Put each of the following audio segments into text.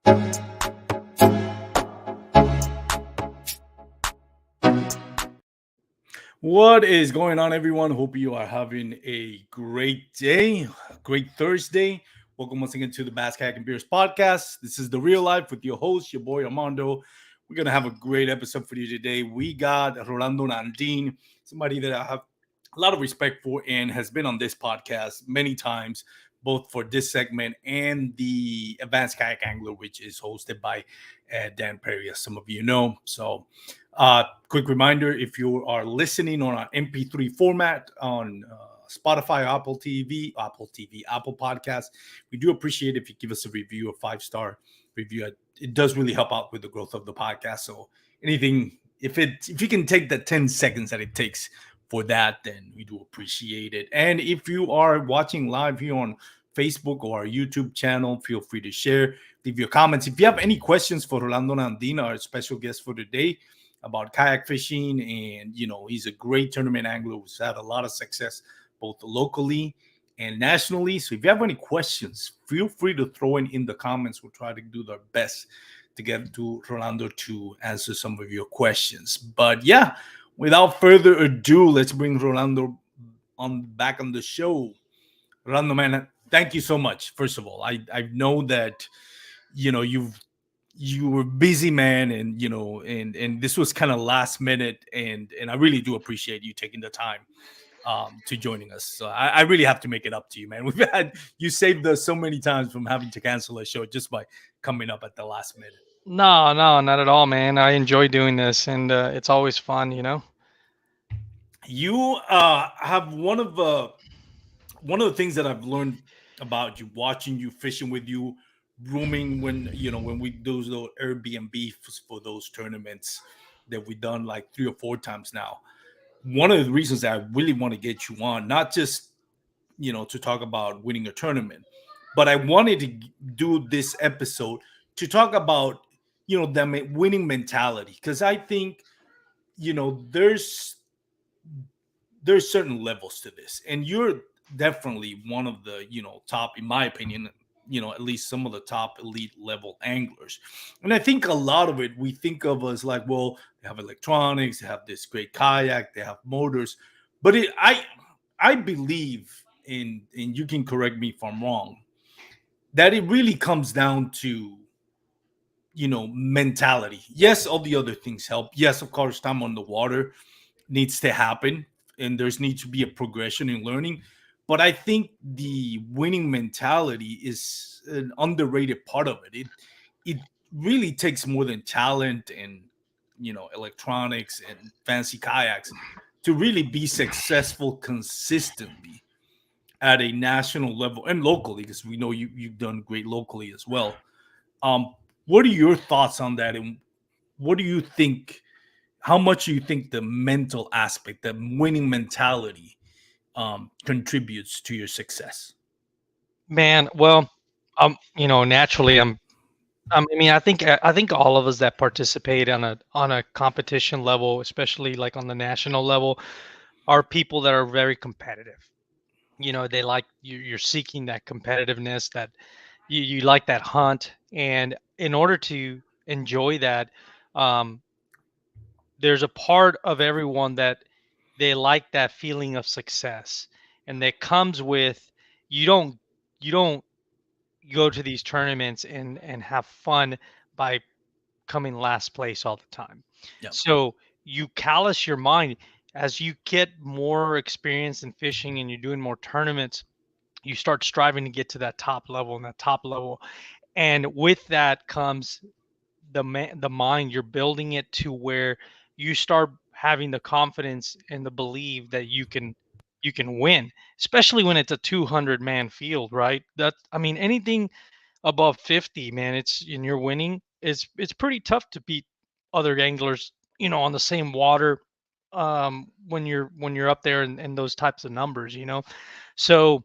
What is going on, everyone? Hope you are having a great day, great Thursday. Welcome once again to the Bass Kayak and Beers podcast. This is the real life with your host, your boy Armando. We're gonna have a great episode for you today. We got Rolando Nandin, somebody that I have a lot of respect for and has been on this podcast many times, both for this segment and the Advanced Kayak Angler, which is hosted by Dan Perry, as some of you know. Quick reminder, if you are listening on an MP3 format on Spotify, Apple Podcasts, we do appreciate if you give us a review, a 5-star review. It does really help out with the growth of the podcast. So anything, if you can take the 10 seconds that it takes for that, then we do appreciate it. And if you are watching live here on Facebook or our YouTube channel, feel free to share, leave your comments. If you have any questions for Rolando Nandina, our special guest for today, about kayak fishing, and he's a great tournament angler who's had a lot of success both locally and nationally. So if you have any questions, feel free to throw in the comments. We'll try to do our best to get to Rolando to answer some of your questions. But yeah, without further ado, let's bring Rolando on back on the show. Rolando, man, thank you so much. First of all, I know that you were busy, man, and and this was kind of last minute, and I really do appreciate you taking the time to joining us. So I really have to make it up to you, man. We've had you saved us so many times from having to cancel a show just by coming up at the last minute. No, no, not at all, man. I enjoy doing this, and it's always fun. You have one of the things that I've learned about you, watching you, fishing with you, rooming when we do those Airbnb for those tournaments that we've done like 3 or 4 times now. One of the reasons that I really want to get you on, not just to talk about winning a tournament, but I wanted to do this episode to talk about the winning mentality, because I think you know there's there's certain levels to this, and you're definitely one of the top, in my opinion, at least some of the top elite level anglers. And I think a lot of it we think of as like, well, they have electronics, they have this great kayak, they have motors, but I believe in, and you can correct me if I'm wrong, that it really comes down to mentality. Yes, all the other things help. Yes, of course, time on the water needs to happen, and there's needs to be a progression in learning. But I think the winning mentality is an underrated part of it. It really takes more than talent and electronics and fancy kayaks to really be successful consistently at a national level and locally, because we know you've done great locally as well. um what are your thoughts on that, and what do you think, how much do you think the mental aspect, the winning mentality, contributes to your success? Man, well, naturally, I mean, I think all of us that participate on a competition level, especially like on the national level, are people that are very competitive. They like you're seeking that competitiveness, that you like that hunt, and in order to enjoy that, um, there's a part of everyone that they like that feeling of success, and that comes with you don't you don't go to these tournaments and have fun by coming last place all the time. Yeah. So you callous your mind as you get more experience in fishing and you're doing more tournaments. You start striving to get to that top level and that top level, and with that comes the mind. You're building it to where you start having the confidence and the belief that you can win, especially when it's a 200 man field, right? That I mean, anything above 50, man, it's and you're winning, it's pretty tough to beat other anglers, on the same water, when you're up there in those types of numbers. So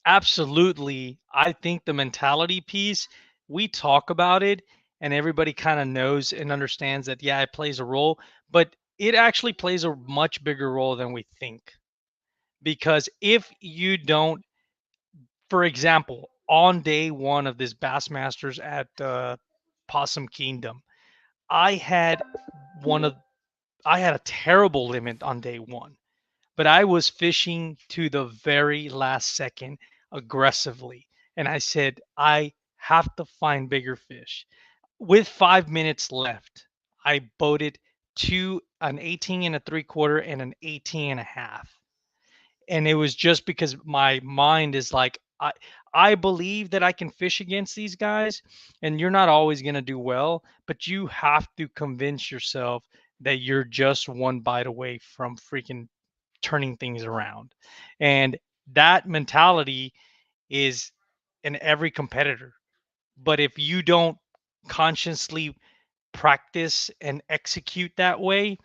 absolutely, I think the mentality piece, we talk about it and everybody kind of knows and understands that, yeah, it plays a role, but it actually plays a much bigger role than we think. Because if you don't, for example, on day one of this Bassmasters at Possum Kingdom, I had one of I had a terrible limit on day one, but I was fishing to the very last second aggressively. And I said, I have to find bigger fish. With 5 minutes left, I boated to an 18 and a three quarter and an 18 and a half. And it was just because my mind is like, I believe that I can fish against these guys, and you're not always going to do well, but you have to convince yourself that you're just one bite away from freaking turning things around. And that mentality is in every competitor. But if you don't consciously practice and execute that way,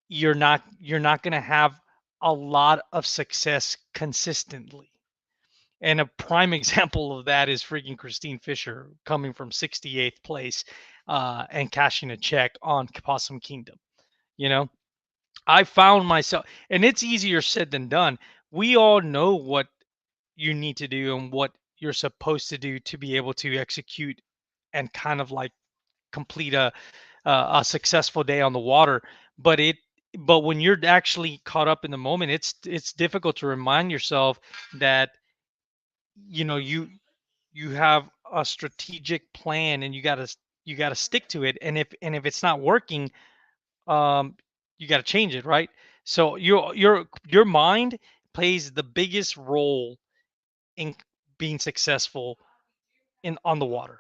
you're not going to have a lot of success consistently. And a prime example of that is freaking Christine Fisher coming from 68th place and cashing a check on Possum Kingdom. You know, I found myself, and it's easier said than done. We all know what you need to do and what you're supposed to do to be able to execute and kind of like complete a successful day on the water. But it but when you're actually caught up in the moment, it's difficult to remind yourself that you have a strategic plan and you got to stick to it. And if it's not working, um you got to change it, right? So your mind plays the biggest role in being successful in on the water,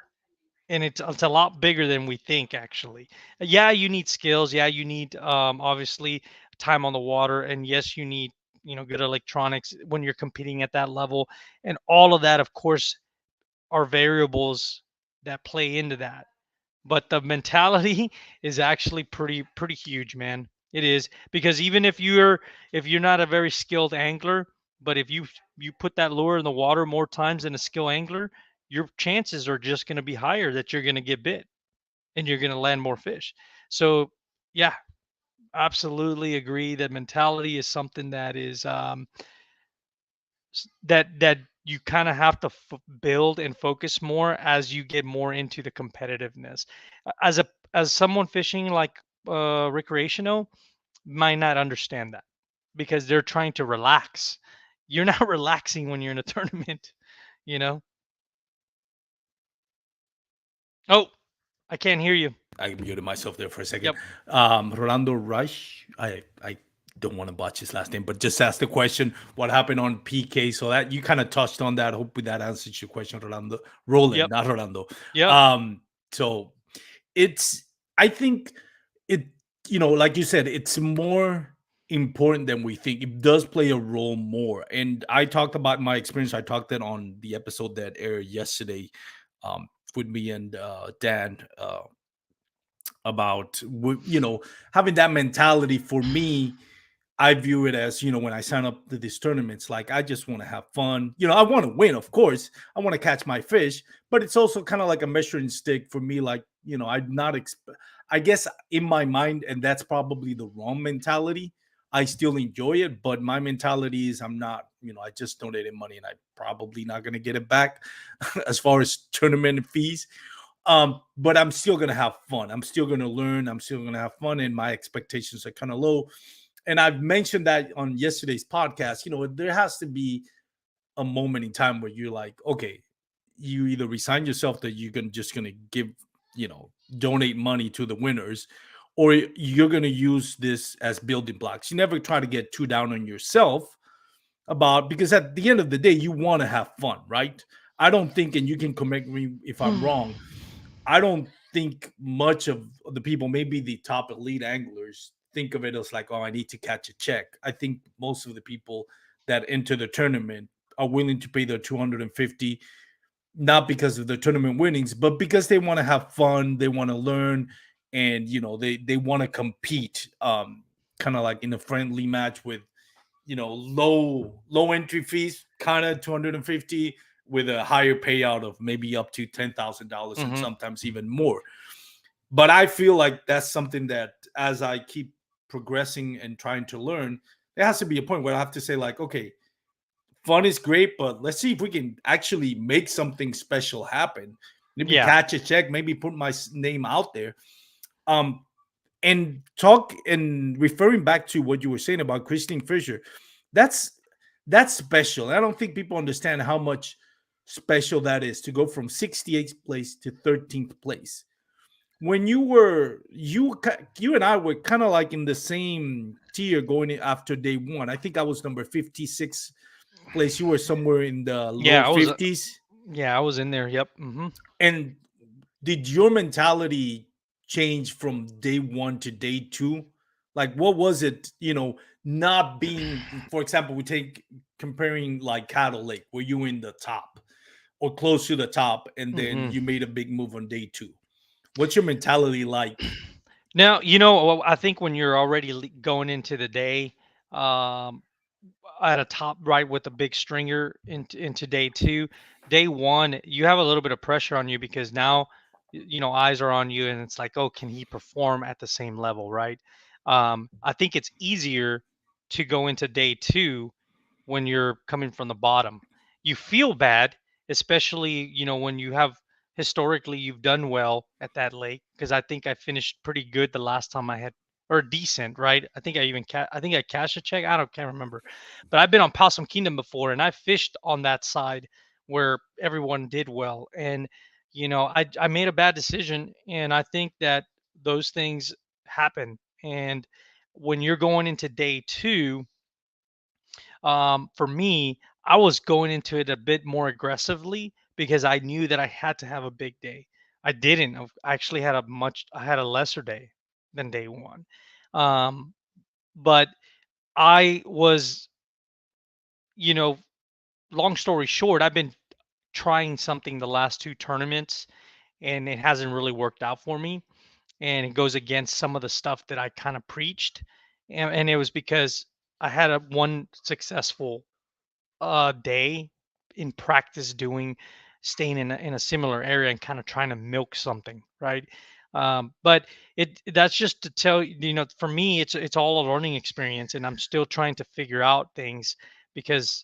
and it's a lot bigger than we think actually. Yeah, you need skills, yeah, you need obviously time on the water, and yes, you need good electronics when you're competing at that level, and all of that of course are variables that play into that. But the mentality is actually pretty huge, man. It is, because even if you're not a very skilled angler, but if you put that lure in the water more times than a skilled angler, your chances are just going to be higher that you're going to get bit and you're going to land more fish. So yeah, absolutely agree that mentality is something that is that you kind of have to build and focus more as you get more into the competitiveness. As a as someone fishing like recreational might not understand that because they're trying to relax. You're not relaxing when you're in a tournament, you know. Oh, I can't hear you. I muted myself there for a second. Yep. Rolando Rush, I don't want to botch his last name, but just ask the question, what happened on PK? So that you kind of touched on that. Hopefully that answers your question, Rolando. Roland, Yep. not Rolando. Yep. So it's, I think it, like you said, it's more important than we think. It does play a role more. And I talked about my experience. I talked that on the episode that aired yesterday with me and Dan. About having that mentality. For me, I view it as, when I sign up to these tournaments, like I just want to have fun. I want to win, of course. I want to catch my fish, but it's also kind of like a measuring stick for me. Like, I'm not I guess in my mind, and that's probably the wrong mentality. I still enjoy it, but my mentality is I'm not, I just donated money and I'm probably not going to get it back as far as tournament fees. But I'm still gonna have fun. I'm still gonna learn. I'm still gonna have fun, and my expectations are kind of low. And I've mentioned that on yesterday's podcast. There has to be a moment in time where you're like, okay, you either resign yourself that you're just gonna give, donate money to the winners, or you're gonna use this as building blocks. You never try to get too down on yourself about, because at the end of the day, you want to have fun, right? I don't think, and you can correct me if I'm wrong, I don't think much of the people, maybe the top elite anglers, think of it as like, oh, I need to catch a check. I think most of the people that enter the tournament are willing to pay their 250, not because of the tournament winnings, but because they want to have fun, they want to learn, and they want to compete. Kind of like in a friendly match with low entry fees, kind of 250, with a higher payout of maybe up to $10,000 and Mm-hmm. sometimes even more. But I feel like that's something that, as I keep progressing and trying to learn, there has to be a point where I have to say, like, okay, fun is great, but let's see if we can actually make something special happen. Maybe Yeah. catch a check, maybe put my name out there. Um, and talk and referring back to what you were saying about Christine Fisher, that's that's special. I don't think people understand how much special that is to go from 68th place to 13th place. When you and I were kind of like in the same tier going in after day one. I think I was number 56 place. You were somewhere in the low Yeah, I was 50s. yeah, I was in there. Yep. Hmm. And did your mentality change from day one to day two? Like, what was it, not being, for example, we take comparing like Cattle Lake, were you in the top or close to the top, and then Hmm. you made a big move on day two? What's your mentality like? Now, well, I think when you're already going into the day, um, at a top right with a big stringer into day two. Day one, you have a little bit of pressure on you because now, eyes are on you, and it's like, oh, can he perform at the same level, right? I think it's easier to go into day two when you're coming from the bottom. You feel bad, especially, when you have historically you've done well at that lake, because I think I finished pretty good the last time I had, or decent, right? I think I think I cashed a check. I don't can't remember. But I've been on Possum Kingdom before, and I fished on that side where everyone did well. And I made a bad decision, and I think that those things happen. And when you're going into day two, for me, I was going into it a bit more aggressively because I knew that I had to have a big day. I didn't. I actually had I had a lesser day than day one. Um, but I was, you know, long story short, I've been trying something the last two tournaments, and it hasn't really worked out for me. And it goes against some of the stuff that I kind of preached. And it was because I had one successful day in practice doing, staying in a similar area and kind of trying to milk something, right? But that's just to tell you, for me, it's all a learning experience, and I'm still trying to figure out things, because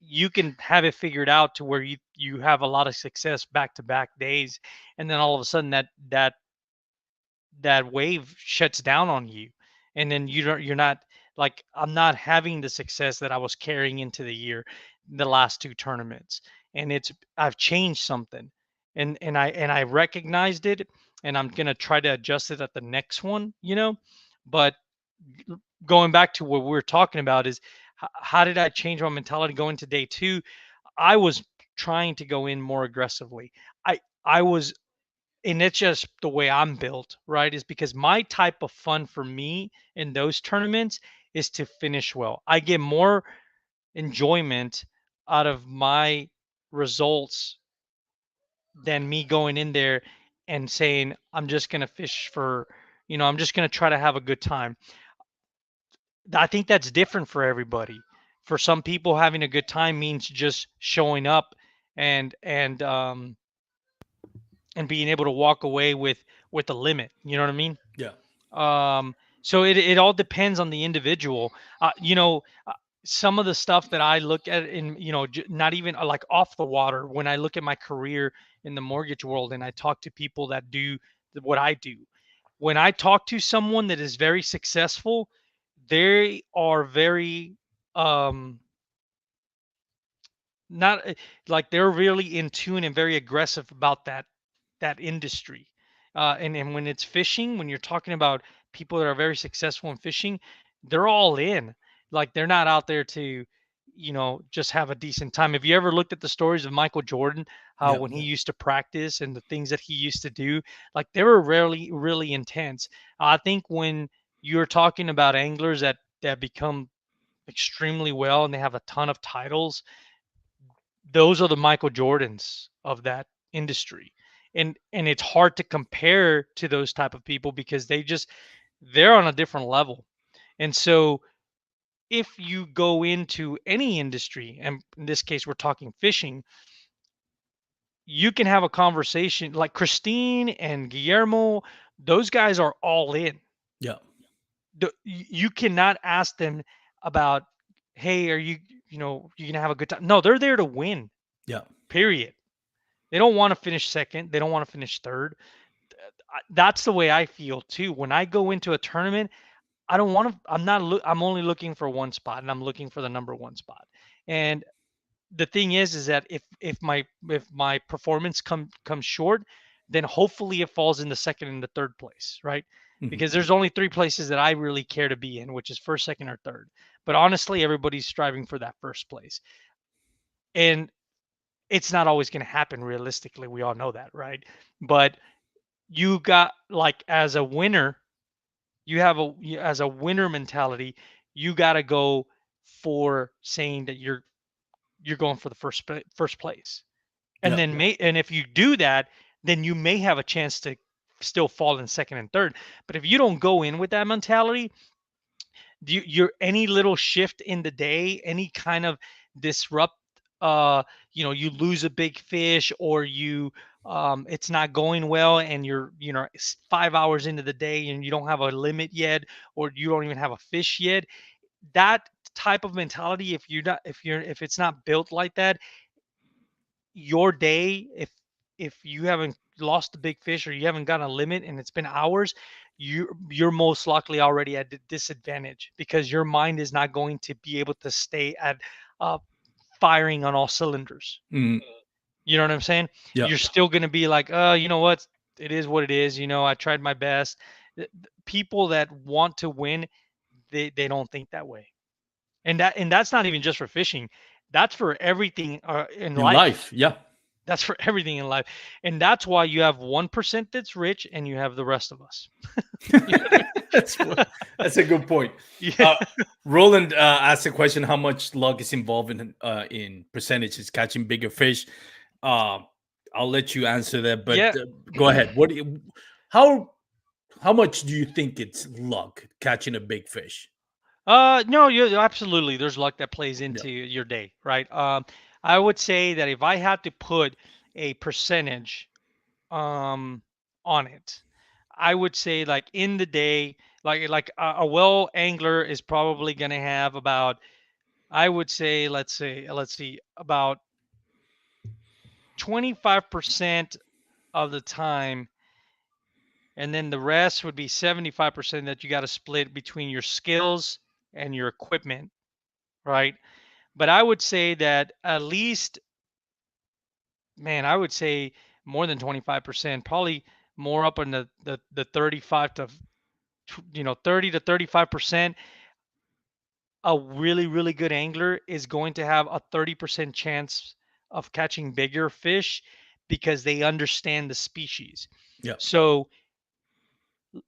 you can have it figured out to where you have a lot of success back to back days, and then all of a sudden that wave shuts down on you, and then you're not, like, I'm not having the success that I was carrying into the year, the last two tournaments. And I've changed something, and I recognized it, and I'm going to try to adjust it at the next one, but going back to what we were talking about is, how did I change my mentality going to day two? I was trying to go in more aggressively. I was, and it's just the way I'm built, right? Is because my type of fun for me in those tournaments is to finish well. I get more enjoyment out of my results than me going in there and saying, I'm just going to fish for, I'm just going to try to have a good time. I think that's different for everybody. For some people, having a good time means just showing up and and um and being able to walk away with a limit. You know what I mean? Yeah. So it all depends on the individual. Some of the stuff that I look at in, not even like off the water, when I look at my career in the mortgage world and I talk to people that do what I do, when I talk to someone that is very successful, they are very, um not like, they're really in tune and very aggressive about that industry. And when it's fishing, when you're talking about people that are very successful in fishing, they're all in. Like, they're not out there to, just have a decent time. Have you ever looked at the stories of Michael Jordan, how Yeah. when he used to practice and the things that he used to do, like, they were rarely really intense. I think when you're talking about anglers that become extremely well and they have a ton of titles, those are the Michael Jordans of that industry. And it's hard to compare to those type of people because they're on a different level. And so if you go into any industry, and in this case we're talking fishing, you can have a conversation like Christine and Guillermo. Those guys are all in. Yeah. You cannot ask them about, hey, are you you're gonna have a good time. No, they're there to win. Yeah. Period. They don't want to finish second. They don't want to finish third. That's the way I feel too. When I go into a tournament, I don't want to. I'm not. I'm only looking for one spot, and I'm looking for the number one spot. And the thing is that if my performance comes short, then hopefully it falls in the second and the third place, right? Mhm. Because there's only three places that I really care to be in, which is first, second, or third. But honestly, everybody's striving for that first place, and it's not always going to happen realistically. We all know that, right? But you got like as a winner, as a winner mentality, you got to go for saying that you're going for the first place. And Yeah. then and if you do that, then you may have a chance to still fall in second and third. But if you don't go in with that mentality, you're any little shift in the day, any kind of disrupt, you lose a big fish, or it's not going well, and you're 5 hours into the day and you don't have a limit yet, or you don't even have a fish yet. That type of mentality, if it's not built like that, your day, if you haven't lost a big fish, or you haven't got a limit and it's been hours, you're most likely already at a disadvantage, because your mind is not going to be able to stay at uh, firing on all cylinders. Mhm. You know what I'm saying? Yeah. You're still going to be like, you know what, it is what it is. I tried my best. People that want to win, they don't think that way. And that's not even just for fishing. That's for everything in In life. life. Yeah. That's for everything in life. And that's why you have 1% that's rich and you have the rest of us. You know what that's I that's a good point. mean? Uh, Roland asked a question: how much luck is involved in percentages catching bigger fish? Uh, I'll let you answer that, but Yeah. go ahead. How how much do you think it's luck catching a big fish? No, you absolutely. There's luck that plays Yeah. into your day, right? I would say that if I had to put a percentage um on it, I would say, like, in the day, like a well angler is probably going to have about, I would say, let's see, about 25% of the time, and then the rest would be 75% that you got to split between your skills and your equipment, right? But I would say that at least, man, I would say more than 25%, probably more up in the 35 to 30 to 35%. A really, really good angler is going to have a 30% chance of catching bigger fish, because they understand the species. Yeah. So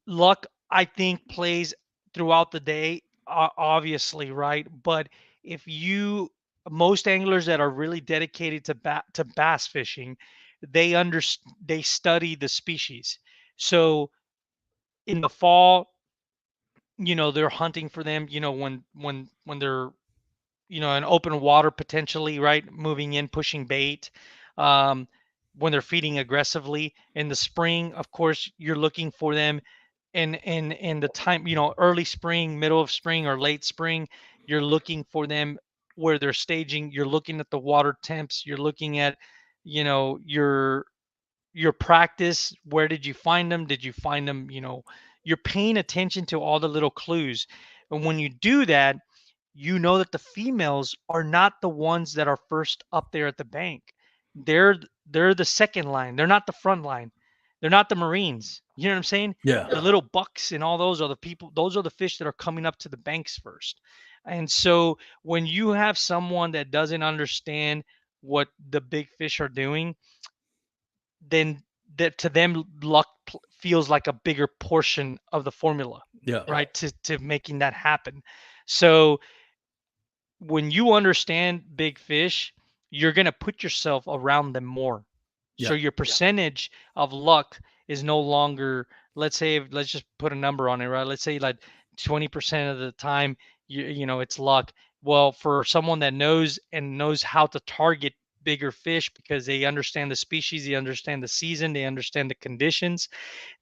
luck, I think, plays throughout the day, obviously, right? But if you most anglers that are really dedicated to bass fishing, they study the species. So in the fall, they're hunting for them, when they're in open water, potentially, right, moving in, pushing bait, um, when they're feeding aggressively. In the spring, of course, you're looking for them in the time, early spring, middle of spring, or late spring. You're looking for them where they're staging. You're looking at the water temps. You're looking at, your practice. Where did you find them? Did you find them? You're paying attention to all the little clues. And when you do that, you know that the females are not the ones that are first up there at the bank. They're the second line. They're not the front line. They're not the Marines. You know what I'm saying? Yeah. The little bucks and all those are the people. Those are the fish that are coming up to the banks first. And so when you have someone that doesn't understand what the big fish are doing, then that to them, luck feels like a bigger portion of the formula, Yeah. right? To making that happen. So when you understand big fish, you're going to put yourself around them more. So Yeah. your percentage of luck is no longer, let's just put a number on it, right? Let's say like 20% of the time, it's luck. Well, for someone that knows how to target bigger fish, because they understand the species, they understand the season, they understand the conditions,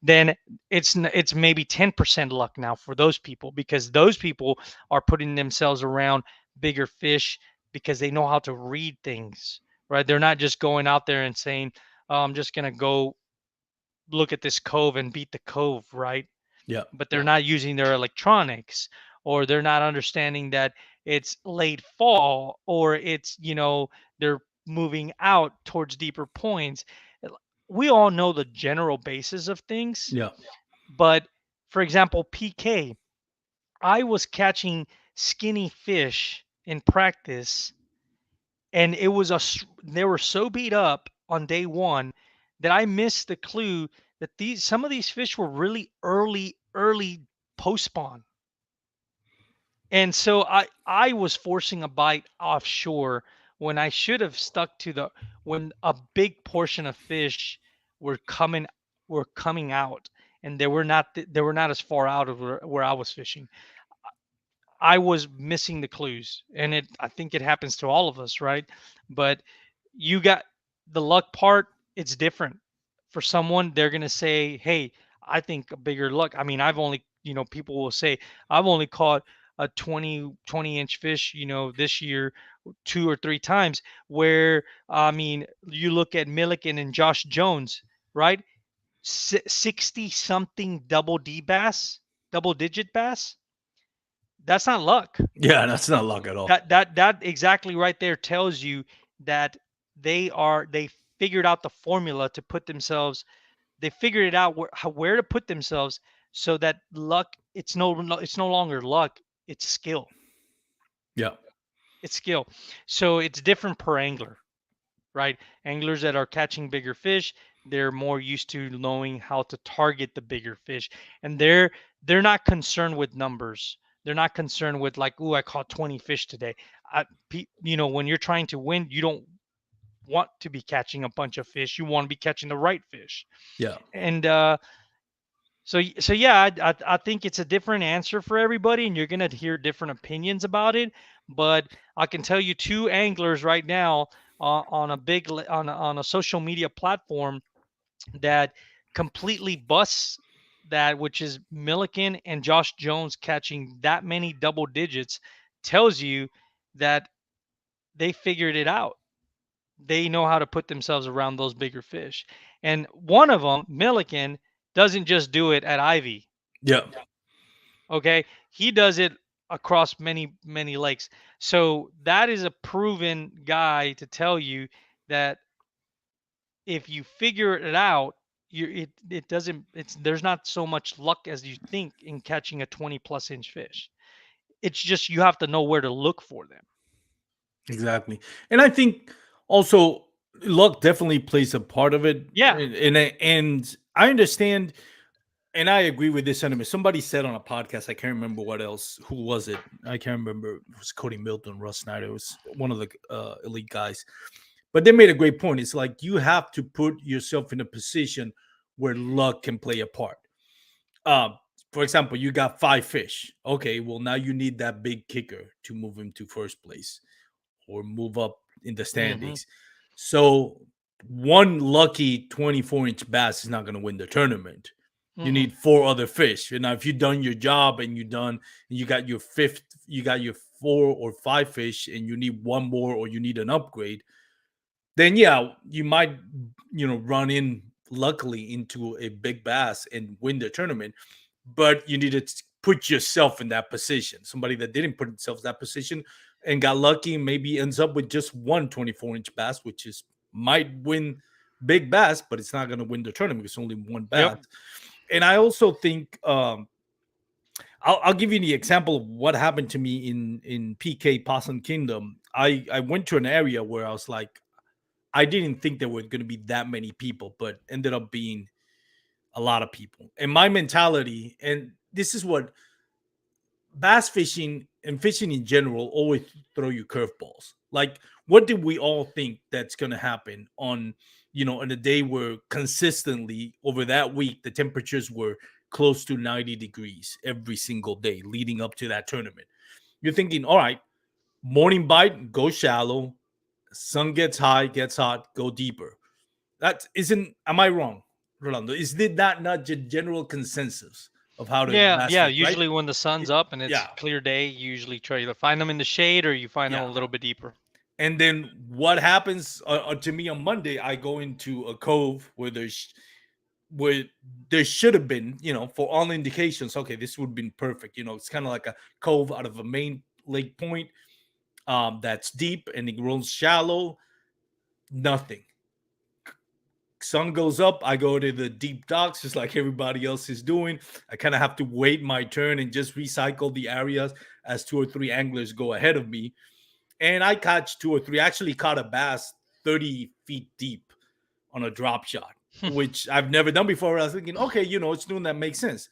then it's maybe 10% luck now for those people, because those people are putting themselves around bigger fish because they know how to read things, right? They're not just going out there and saying, oh, I'm just going to go look at this cove and beat the cove, right? Yeah. But they're not using their electronics, or they're not understanding that it's late fall, or it's, they're moving out towards deeper points. We all know the general basis of things, Yeah. but for example, PK, I was catching skinny fish in practice, and they were so beat up on day one that I missed the clue that these some of these fish were really early post spawn. And so I was forcing a bite offshore when I should have stuck to the when a big portion of fish were coming were coming out, and they were not as far out of where I was fishing. I was missing the clues, and I think it happens to all of us, right? But you got the luck part. It's different for someone. They're gonna say, "Hey, I think a bigger luck." I mean, I've only, people will say, "I've only caught a 20 inch fish, this year, two or three times." Where, I mean, you look at Milliken and Josh Jones, right? 60 something double digit bass. That's not luck. Yeah, that's not luck at all. That exactly right there tells you that they figured out the formula to put themselves. They figured it out where to put themselves, so that luck, it's no longer luck, it's skill. Yeah. It's skill. So it's different per angler, right? Anglers that are catching bigger fish, they're more used to knowing how to target the bigger fish, and they're not concerned with numbers. They're not concerned with like, "Ooh, I caught 20 fish today." When you're trying to win, you don't want to be catching a bunch of fish. You want to be catching the right fish. Yeah. And so yeah, I think it's a different answer for everybody, and you're gonna hear different opinions about it. But I can tell you two anglers right now, on a on a social media platform, that completely busts that, which is Milliken and Josh Jones catching that many double digits, tells you that they figured it out. They know how to put themselves around those bigger fish. And one of them, Milliken, doesn't just do it at Ivy. Yeah. Okay, he does it across many lakes. So that is a proven guy to tell you that if you figure it out, it doesn't it's there's not so much luck as you think in catching a 20 plus inch fish. It's just you have to know where to look for them. Exactly. And I think also luck definitely plays a part of it. Yeah. And I understand and I agree with this sentiment. Somebody said on a podcast, I can't remember what else. Who was it? I can't remember. It was Cody Milton, Russ Snyder. It was one of the elite guys. But they made a great point. It's like you have to put yourself in a position where luck can play a part. Um, for example, you got five fish. Okay, well now you need that big kicker to move him to first place or move up in the Hmm. standings. So one lucky 24-inch bass is not going to win the tournament. You Mm-mm. need four other fish. You know, if you've done your job and you got your fifth, you got your four or five fish, and you need one more or you need an upgrade, then yeah, you might run in luckily into a big bass and win the tournament. But you need to put yourself in that position. Somebody that didn't put themselves in that position and got lucky maybe ends up with just one 24-inch bass, which is might win big bass, but it's not going to win the tournament. It's only one Yep. bass. And I also think I'll give you the example of what happened to me in PK Possum Kingdom. I went to an area where I was like, I didn't think there were going to be that many people, but ended up being a lot of people. And my mentality, and this is what bass fishing and fishing in general always throw you curveballs. Like, what did we all think that's going to happen on, on a day where consistently over that week the temperatures were close to 90 degrees every single day leading up to that tournament? You're thinking, all right, morning bite, go shallow. Sun gets high, gets hot, go deeper. That isn't. Am I wrong, Rolando? Is that not the general consensus of how to Yeah, bass yeah. fish, right? Usually when the sun's up and it's Yeah, clear day, you usually try to find them in the shade or you find them yeah. a little bit deeper. And then what happens to me on Monday? I go into a cove where there should have been, for all indications, okay, this would have been perfect. It's kind of like a cove out of a main lake point, that's deep and it runs shallow. Nothing. Sun goes up, I go to the deep docks just like everybody else is doing. I kind of have to wait my turn and just recycle the areas as two or three anglers go ahead of me. And I catch two or three. I actually caught a bass 30 feet deep on a drop shot, which I've never done before. I was thinking, okay, it's doing that makes sense.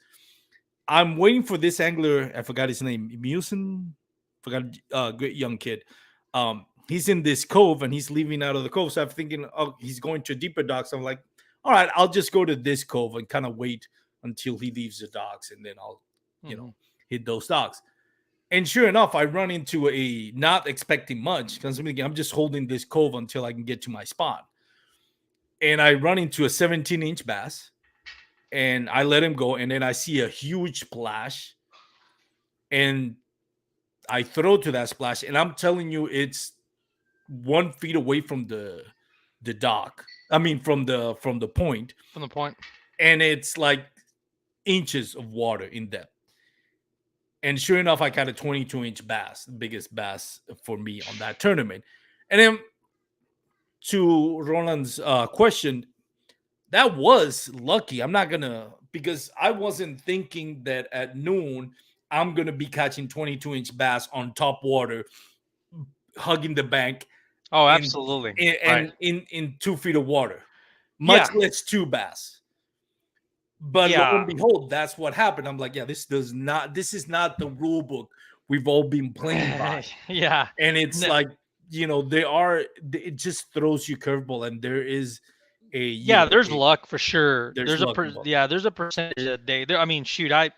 I'm waiting for this angler. I forgot his name. Musin, forgot. Great young kid. He's in this cove and he's leaving out of the cove. So I'm thinking, oh, he's going to deeper docks. I'm like, all right, I'll just go to this cove and kind of wait until he leaves the docks, and then I'll, you Hmm. know, hit those docks. And sure enough, I run into a not expecting much because I'm just holding this cove until I can get to my spot. And I run into a 17-inch bass, and I let him go. And then I see a huge splash, and I throw to that splash. And I'm telling you, it's 1 feet away from the dock. I mean, from the point, From the point. and it's like inches of water in depth. And sure enough, I got a 22-inch bass, the biggest bass for me on that tournament. And then to Roland's question, that was lucky. I'm not gonna, because I wasn't thinking that at noon I'm gonna be catching 22-inch bass on top water, hugging the bank Oh, in absolutely. Right. in 2 feet of water, much Yeah. less two bass. But lo Yeah. and behold, that's what happened. I'm like, yeah, this is not the rule book we've all been playing by. Yeah. And it's No, like, it just throws you curveball, and there is a yeah, there's luck for sure. there's luck involved. Yeah, there's a percentage a day. There, I mean, shoot, I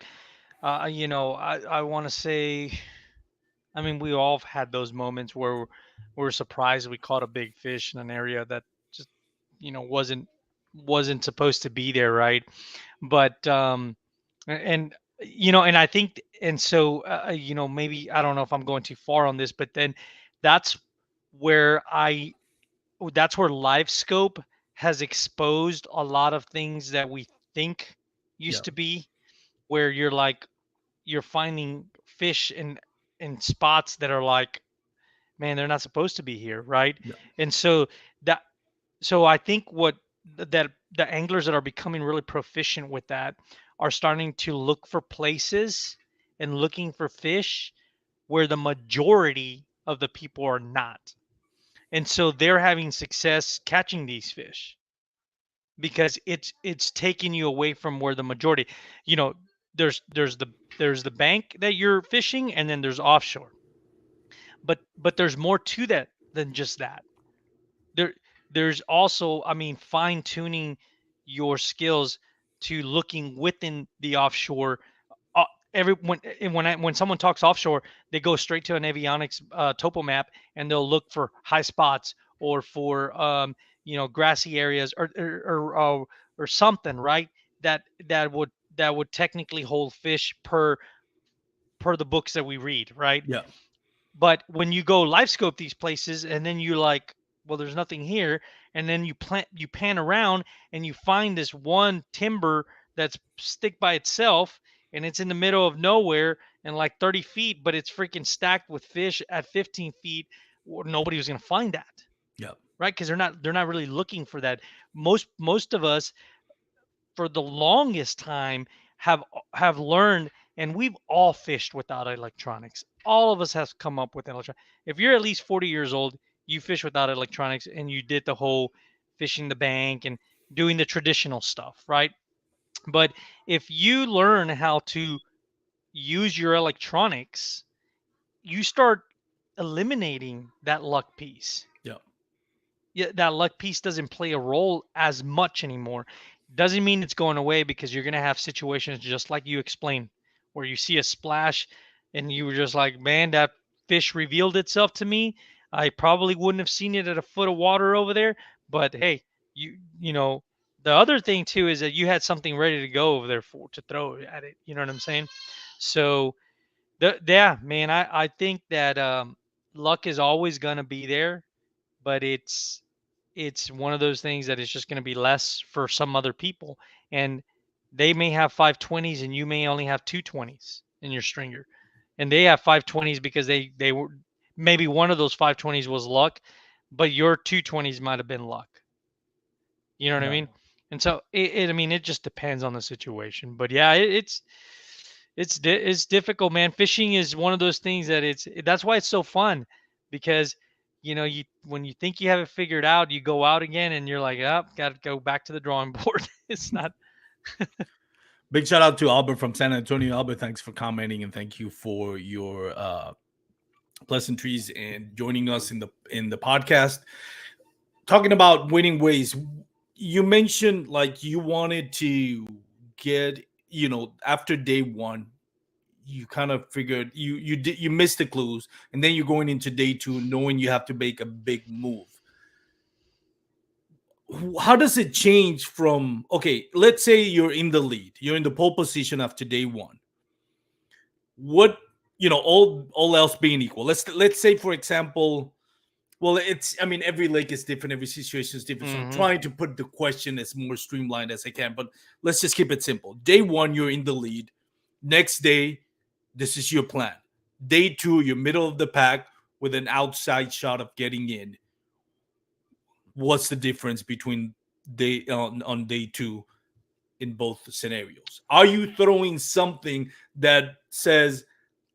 want to say, I mean, we all have had those moments where we're surprised we caught a big fish in an area that just, wasn't supposed to be there, right? But and and I think, and so maybe I don't know if I'm going too far on this, but then that's where that's where live scope has exposed a lot of things that we think Yeah, used to be, where you're finding fish in spots that are like, man, they're not supposed to be here, right? yeah, And so that so I think that the anglers that are becoming really proficient with that are starting to look for places and looking for fish where the majority of the people are not. And so they're having success catching these fish because it's taking you away from where the majority, you know, there's the bank that you're fishing, and then there's offshore. But there's more to that than just that. there there's also, I mean, fine tuning your skills to looking within the offshore. When someone talks offshore, they go straight to an avionics topo map, and they'll look for high spots or for grassy areas, or something, right? That would technically hold fish per the books that we read, right? yeah, But when you go live scope these places, and then you're like, well, there's nothing here, and then you pan around and you find this one timber that's stick by itself, and it's in the middle of nowhere and like 30 feet, but it's freaking stacked with fish at 15 feet. Well, nobody was going to find that, yeah, right? Because they're not really looking for that. Most of us, for the longest time, have learned, and we've all fished without electronics. All of us have come up with electronics. If you're at least 40 years old, you fish without electronics, and you did the whole fishing the bank and doing the traditional stuff, right? But if you learn how to use your electronics, you start eliminating that luck piece. yeah, Yeah, that luck piece doesn't play a role as much anymore. Doesn't mean it's going away, because you're going to have situations just like you explained, where you see a splash and you were just like, man, that fish revealed itself to me. I probably wouldn't have seen it at a foot of water over there, but hey, you know, the other thing too is that you had something ready to go over there to throw at it. You know what I'm saying? So yeah, man, I think that luck is always going to be there, but it's one of those things that is just going to be less for some other people, and they may have 520s and you may only have 220s in your stringer, and they have 520s because they were, maybe one of those 520s was luck, but your 220s might have been luck. You know what I Yeah. mean? And so I mean, it just depends on the situation. But yeah, it's difficult, man. Fishing is one of those things that that's why it's so fun, because you when you think you have it figured out, you go out again and you're like, oh, got to go back to the drawing board. It's not. Big shout out to Albert from San Antonio. Albert, thanks for commenting and thank you for your pleasantries and joining us in the podcast. Talking about winning ways, you mentioned like you wanted to get, after day one, you kind of figured you missed the clues, and then you're going into day two knowing you have to make a big move. How does it change from, okay, let's say you're in the lead, you're in the pole position after day one. What, all else being equal, let's say, for example, well, it's, I mean, every lake is different, every situation is different, so I'm Hmm. trying to put the question as more streamlined as I can, but let's just keep it simple. Day one, you're in the lead. Next day, this is your plan. Day two, you're middle of the pack with an outside shot of getting in. What's the difference between day on day two in both scenarios? Are you throwing something that says,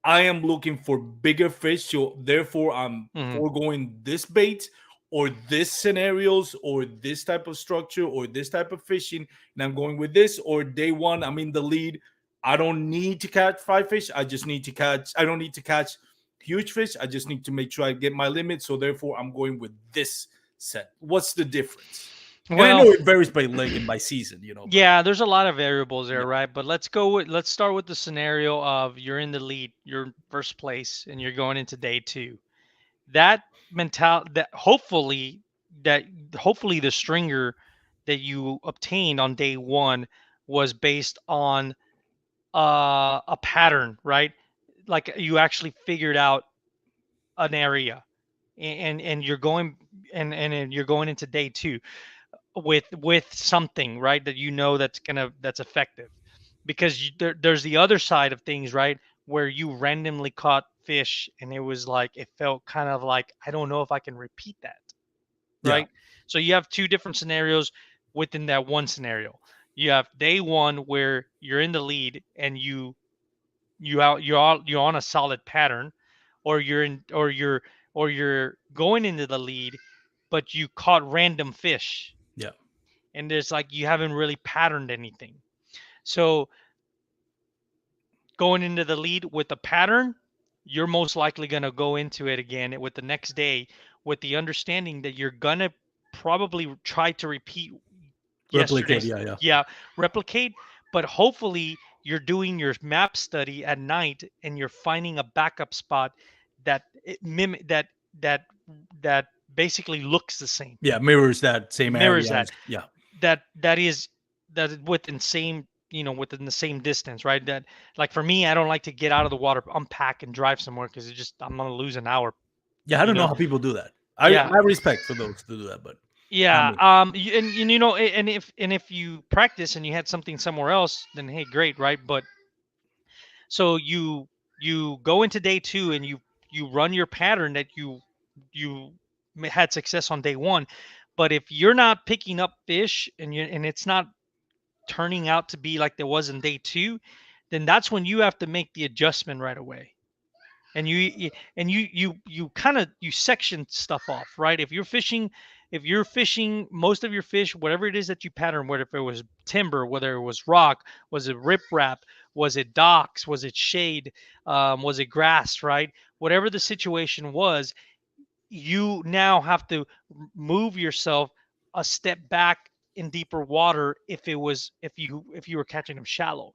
I am looking for bigger fish, so therefore I'm Hmm. foregoing this bait or this scenarios or this type of structure or this type of fishing, and I'm going with this? Or day one, I'm in the lead. I don't need to catch five fish. I don't need to catch huge fish. I just need to make sure I get my limit. So therefore, I'm going with this set. What's the difference? And I Well, know it varies by lake and by season, but yeah, there's a lot of variables there, yeah, right? But let's start with the scenario of you're in the lead, you're in first place, and you're going into day two. That mental that that hopefully the stringer that you obtained on day one was based on a pattern, right? Like you actually figured out an area, and you're going, and you're going into day two with something, right, that that's effective, because there's the other side of things, right, where you randomly caught fish and it was like it felt kind of like, I don't know if I can repeat that, yeah, right? So you have two different scenarios within that one scenario. You have day one where you're in the lead and you're on a solid pattern, or you're going into the lead, but you caught random fish, yeah, and there's like you haven't really patterned anything. So going into the lead with a pattern, you're most likely going to go into it again with the next day with the understanding that you're going to probably try to repeat replicate, yesterday's, yeah, yeah, yeah, replicate, but hopefully you're doing your map study at night and you're finding a backup spot that it mimic that that basically looks the same, yeah, mirrors that same mirrors area that, as, yeah. that is within same, within the same distance, right? That, like for me, I don't like to get out of the water, unpack and drive somewhere, because it just, I'm gonna lose an hour, Yeah, I you don't know know. how people do that. I Yeah, I respect for those to do that, but not yeah. me. And and if you practice and you had something somewhere else, then hey, great, right? But so you go into day two and you run your pattern that you had success on day one. But if you're not picking up fish and it's not turning out to be like there was in day two, then that's when you have to make the adjustment right away. And you kind of you section stuff off, right? If you're fishing most of your fish, whatever it is that you pattern, whether if it was timber, whether it was rock, was it riprap, was it docks, was it shade, was it grass, right? Whatever the situation was, you now have to move yourself a step back in deeper water if it was if you were catching them shallow.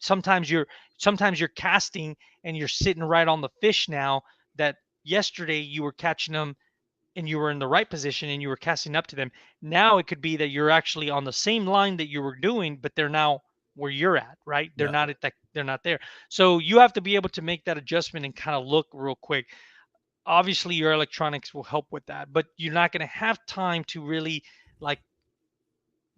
sometimes you're Sometimes you're casting and you're sitting right on the fish now, that yesterday you were catching them and you were in the right position and you were casting up to them. Now it could be that you're actually on the same line that you were doing, but they're now where you're at, right? They're Yeah, not at that, they're not there. So you have to be able to make that adjustment and kind of look real quick. obviously your electronics will help with that, but you're not going to have time to really like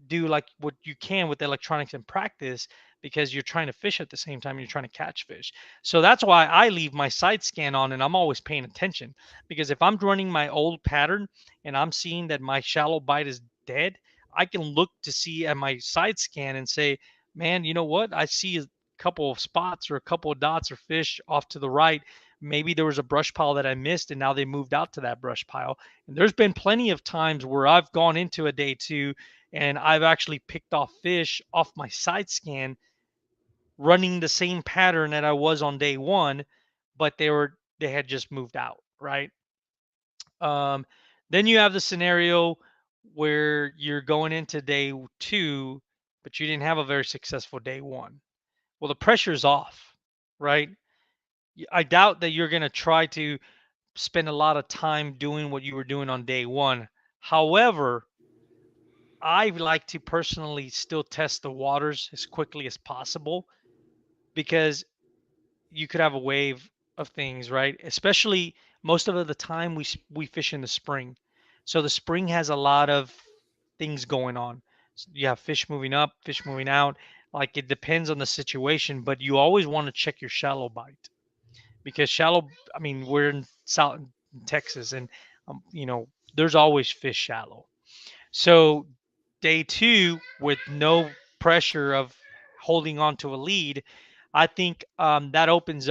do like what you can with electronics in practice because you're trying to fish at the same time you're trying to catch fish. So that's why I leave my side scan on and I'm always paying attention, because if I'm running my old pattern and I'm seeing that my shallow bite is dead, I can look to see at my side scan and say, man, you know what? I see a couple of spots or a couple of dots or fish off to the right. Maybe there was a brush pile that I missed and now they moved out to that brush pile. And there's been plenty of times where I've gone into a day two and I've actually picked off fish off my side scan running the same pattern that I was on day one, but they had just moved out, right? Um, then you have the scenario where you're going into day two, but you didn't have a very successful day one. Well, the pressure's off, right? I doubt that you're going to try to spend a lot of time doing what you were doing on day one. However, I like to personally still test the waters as quickly as possible, because you could have a wave of things, right? Especially most of the time we fish in the spring. So the spring has a lot of things going on. You have fish moving up, fish moving out. Like it depends on the situation, but you always want to check your shallow bite, because I mean, we're in South Texas and there's always fish shallow. So day two, with no pressure of holding on to a lead, I think that opens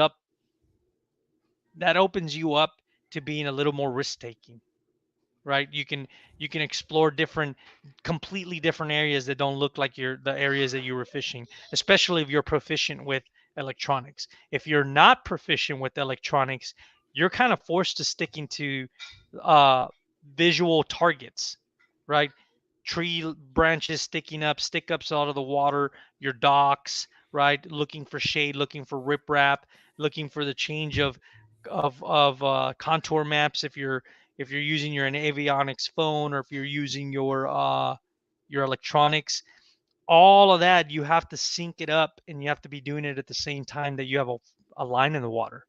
you up to being a little more risk taking, right? You can explore different, completely different areas that don't look like the areas that you were fishing, especially if you're proficient with electronics. If you're not proficient with electronics, you're kind of forced to stick into uh, visual targets, right? Tree branches sticking up, stick ups out of the water, your docks, right? Looking for shade, looking for riprap, looking for the change of contour maps if you're using your an avionics phone, or if you're using your electronics. All of that you have to sync it up, and you have to be doing it at the same time that you have a line in the water,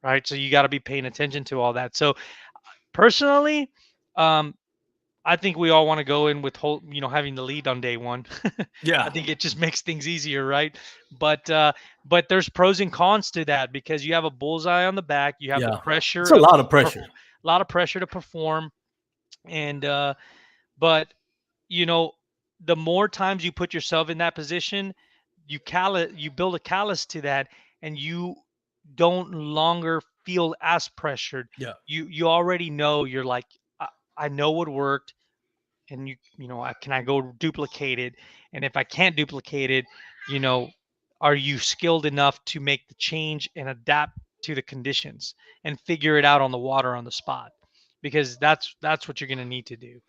right? So you got to be paying attention to all that. So personally, um, I think we all want to go in with having the lead on day one. I Yeah, think it just makes things easier, right? But there's pros and cons to that, because you have a bullseye on the back, you have the yeah. It's pressure a of lot of pressure. a lot of pressure to perform, and but you know, the more times you put yourself in that position, you build a callus to that, and you don't longer feel as pressured. Yeah. You already know, you're like, I, I know what worked, and can I go duplicate it? And if I can't duplicate it, you know, are you skilled enough to make the change and adapt to the conditions and figure it out on the water on the spot? Because that's what you're going to need to do.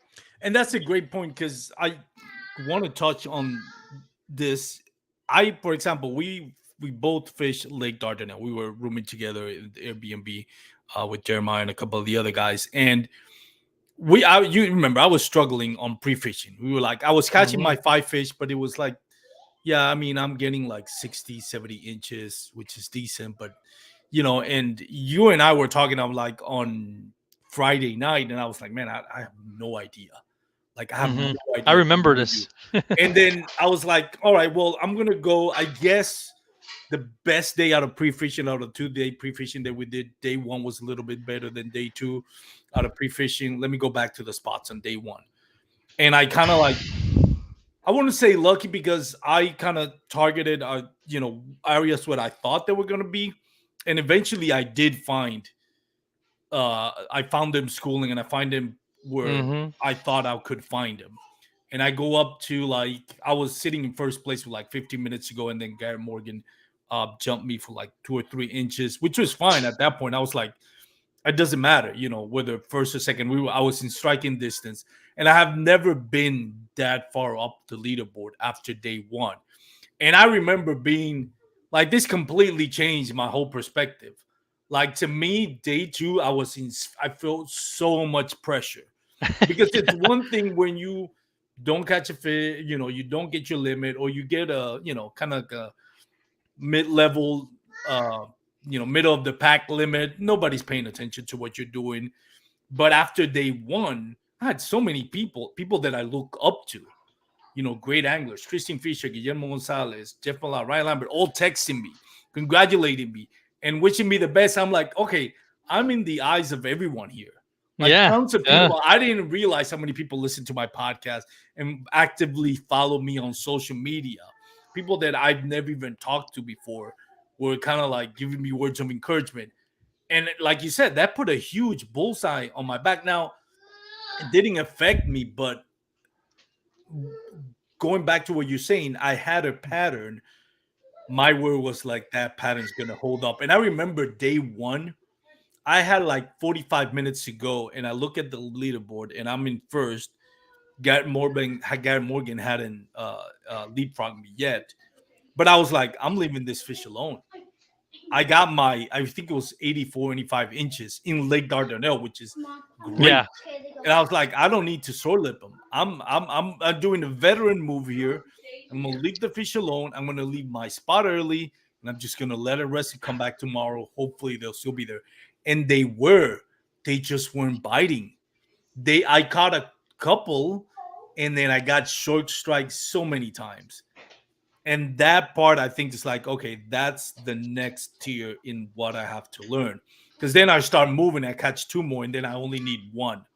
And that's a great point because I want to touch on this. For example, we both fished Lake Dardanelle. We were rooming together in the Airbnb with Jeremiah and a couple of the other guys, and you remember I was struggling on pre-fishing. We were like, I was catching Hmm. my 5 fish, but it was like, yeah, I mean, I'm getting like 60, 70 inches, which is decent, but and you and I were talking, I'm like on Friday night, and I was like, man, I have no idea. Like, I have no Hmm. I idea what I'm remember gonna do. this. And then I was like, all right, well, I'm gonna go. I guess the best day out of pre-fishing, out of 2 day pre-fishing that we did, day one was a little bit better than day two out of pre-fishing. Let me go back to the spots on day one. And I kind of like, I wouldn't say lucky because I kind of targeted areas where I thought they were gonna be. And eventually I found them schooling, and I find them where Hmm. I thought I could find them. And I go up to, like, I was sitting in first place with like 15 minutes to go, and then Garrett Morgan jumped me for like 2 or 3 inches, which was fine at that point. I was like, it doesn't matter, whether first or second. I was in striking distance, and I have never been that far up the leaderboard after day one. And I remember being like, this completely changed my whole perspective. Like, to me, day two, I felt so much pressure because it's one thing when you don't catch a fish, you don't get your limit, or you get a, kind of like a mid-level middle of the pack limit. Nobody's paying attention to what you're doing. But after day one, I had so many people that I look up to, great anglers, Christian Fisher, Guillermo Gonzalez, Jeff Millar, Ryan Lambert, all texting me, congratulating me, and wishing me the best. I'm like, okay, I'm in the eyes of everyone here. Like Yeah. tons of Yeah. people. I didn't realize how many people listen to my podcast and actively follow me on social media. People that I've never even talked to before were kind of like giving me words of encouragement. And like you said, that put a huge bullseye on my back. Now, it didn't affect me, but going back to what you're saying, I had a pattern. My word was like that pattern's gonna hold up. And I remember day one, I had like 45 minutes to go, and I look at the leaderboard, and I'm in first. Garrett Morgan hadn't leapfrogged me yet, but I was like, I'm leaving this fish alone. I got I think it was 84, 85 inches in Lake Dardanelle, which is great. Yeah. And I was like, I don't need to short lip him. I'm doing a veteran move here. I'm gonna leave the fish alone. I'm gonna leave my spot early, and I'm just gonna let it rest and come back tomorrow. Hopefully, they'll still be there. And they were. They just weren't biting. I caught a couple, and then I got short strikes so many times. And that part I think is like, okay, that's the next tier in what I have to learn. Because then I start moving, I catch two more, and then I only need one.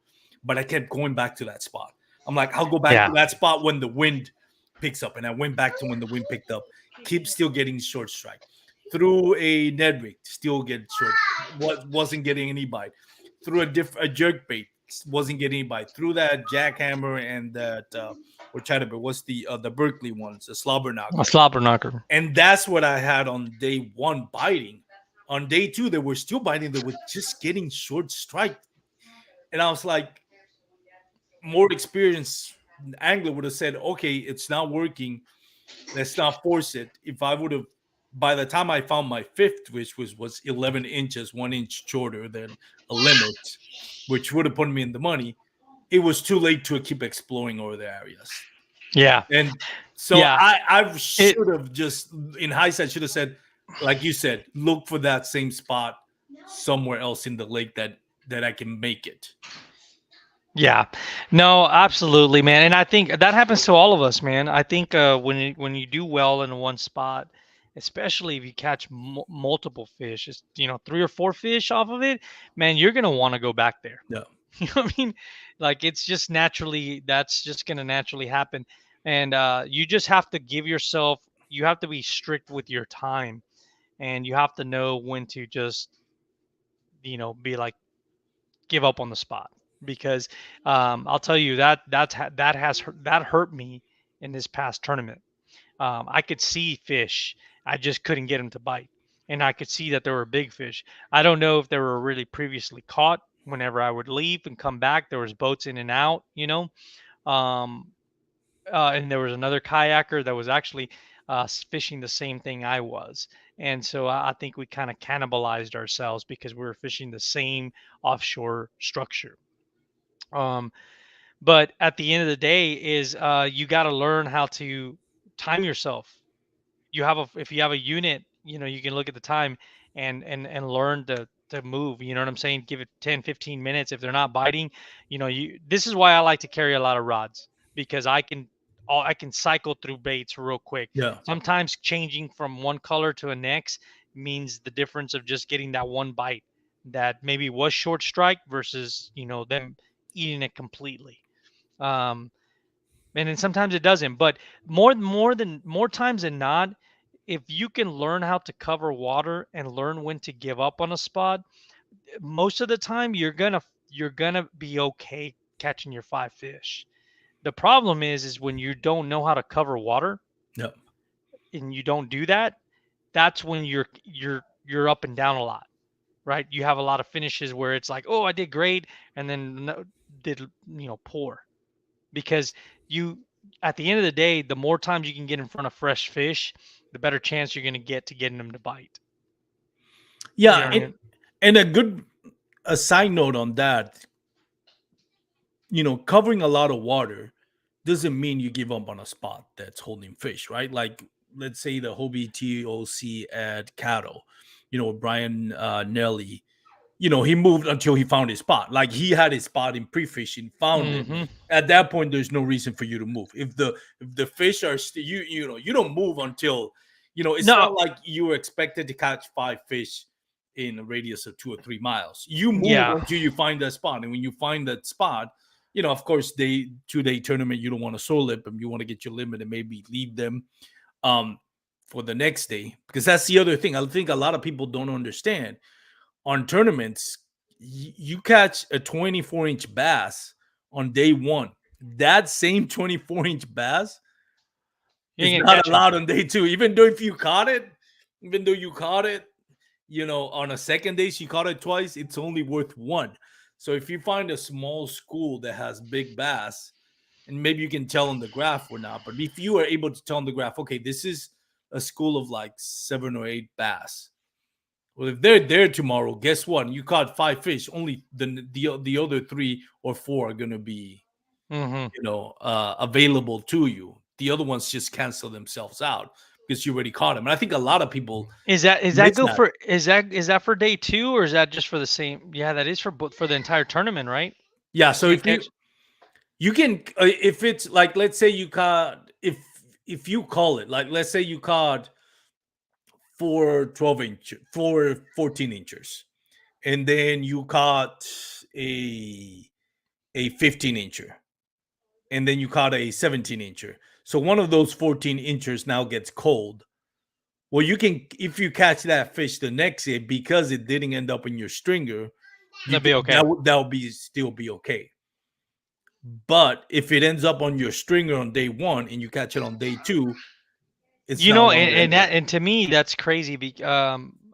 But I kept going back to that spot. I'm like, I'll go back to Yeah. that spot when the wind picks up. And I went back to when the wind picked up. Keep still getting short strike. Through a Ned rig, still get short. Wasn't getting any bite. Through a jerk bait, wasn't getting any bite. Through that jackhammer and that or chatterbait, what's the Berkeley ones, the slobber A knocker. slobber knocker. And that's what I had on day one biting. On day two, they were still biting. They were just getting short strike. And I was like, more experienced angler would have said, okay, it's not working. Let's not force it. If I would have, by the time I found my fifth, which was 11 inches, 1 inch shorter than a limit, which would have put me in the money, it was too late to keep exploring over the areas. Yeah. And so Yeah. I It should have just, in hindsight, should have said, like you said, look for that same spot somewhere else in the lake that I can make it. Yeah, no, absolutely, man, and I think that happens to all of us, man. I think when you do well in one spot, especially if you catch multiple fish, it's, 3 or 4 fish off of it, man, you're gonna want to go back there. Yeah. You know what I mean? Like it's just naturally that's just gonna naturally happen, and you just have to give yourself. You have to be strict with your time, and you have to know when to just be like give up on the spot because I'll tell you that hurt me in this past tournament. I could see fish, I just couldn't get them to bite, and I could see that there were big fish. I don't know if they were really previously caught. Whenever I would leave and come back, there was boats in and out, um, and there was another kayaker that was actually fishing the same thing I was. And so I think we kind of cannibalized ourselves because we were fishing the same offshore structure. Um, but at the end of the day, is you got to learn how to time yourself. If you have a unit, you can look at the time and learn to move. You know what I'm saying? Give it 10, 15 minutes. If they're not biting, this is why I like to carry a lot of rods because I can cycle through baits real quick. Yeah. Sometimes changing from one color to a next means the difference of just getting that one bite that maybe was short strike versus them eating it completely. Um, and then sometimes it doesn't, but more times than not, if you can learn how to cover water and learn when to give up on a spot, most of the time you're gonna be okay catching your 5 fish. The problem is when you don't know how to cover water Yeah. and you don't do that, that's when you're up and down a lot, right? You have a lot of finishes where it's like, oh, I did great, and then did poor because you at the end of the day, the more times you can get in front of fresh fish, the better chance you're going to get to getting them to bite. You know Yeah. what I mean? And a side note on that, covering a lot of water doesn't mean you give up on a spot that's holding fish, right? Like, let's say the Hobie TOC at Cattle. Brian Nelly, he moved until he found his spot. Like he had his spot in pre-fishing, found it. Mm-hmm. At that point, there's no reason for you to move. If the fish are you don't move until it's No, not like you were expected to catch 5 fish in a radius of 2 or 3 miles. You move yeah. until you find that spot, and when you find that spot, of course, 2-day tournament, you don't want to sole lip them. You want to get your limit and maybe leave them um, for the next day, because that's the other thing. I think a lot of people don't understand on tournaments, you catch a 24-inch bass on day one. That same 24-inch bass You is ain't gonna not catch them. allowed on day two. Even though if you caught it, even though you caught it, on a second day, she caught it twice, it's only worth one. So if you find a small school that has big bass, and maybe you can tell on the graph or not, but if you are able to tell on the graph, okay, this is a school of like 7 or 8 bass. Well, if they're there tomorrow, guess what? You caught 5 fish. Only the other 3 or 4 are gonna be Mm-hmm. available to you. The other ones just cancel themselves out because you already caught them. And I think a lot of people Is that miss go that. for is that for day two, or is that just for the same? Yeah, that is for the entire tournament, right? Yeah. You So can't if catch. you can if it's like, let's say you caught, if you call it, like, let's say you caught 4 12 inch 4 14 inchers, and then you caught a a 15 incher, and then you caught a 17 incher. So one of those 14 inchers now gets cold. Well, you can, if you catch that fish the next day because it didn't end up in your stringer, That'd be okay. that will be still be okay. But if it ends up on your stringer on day one and you catch it on day two, it's You no know, longer good. and to me that's crazy.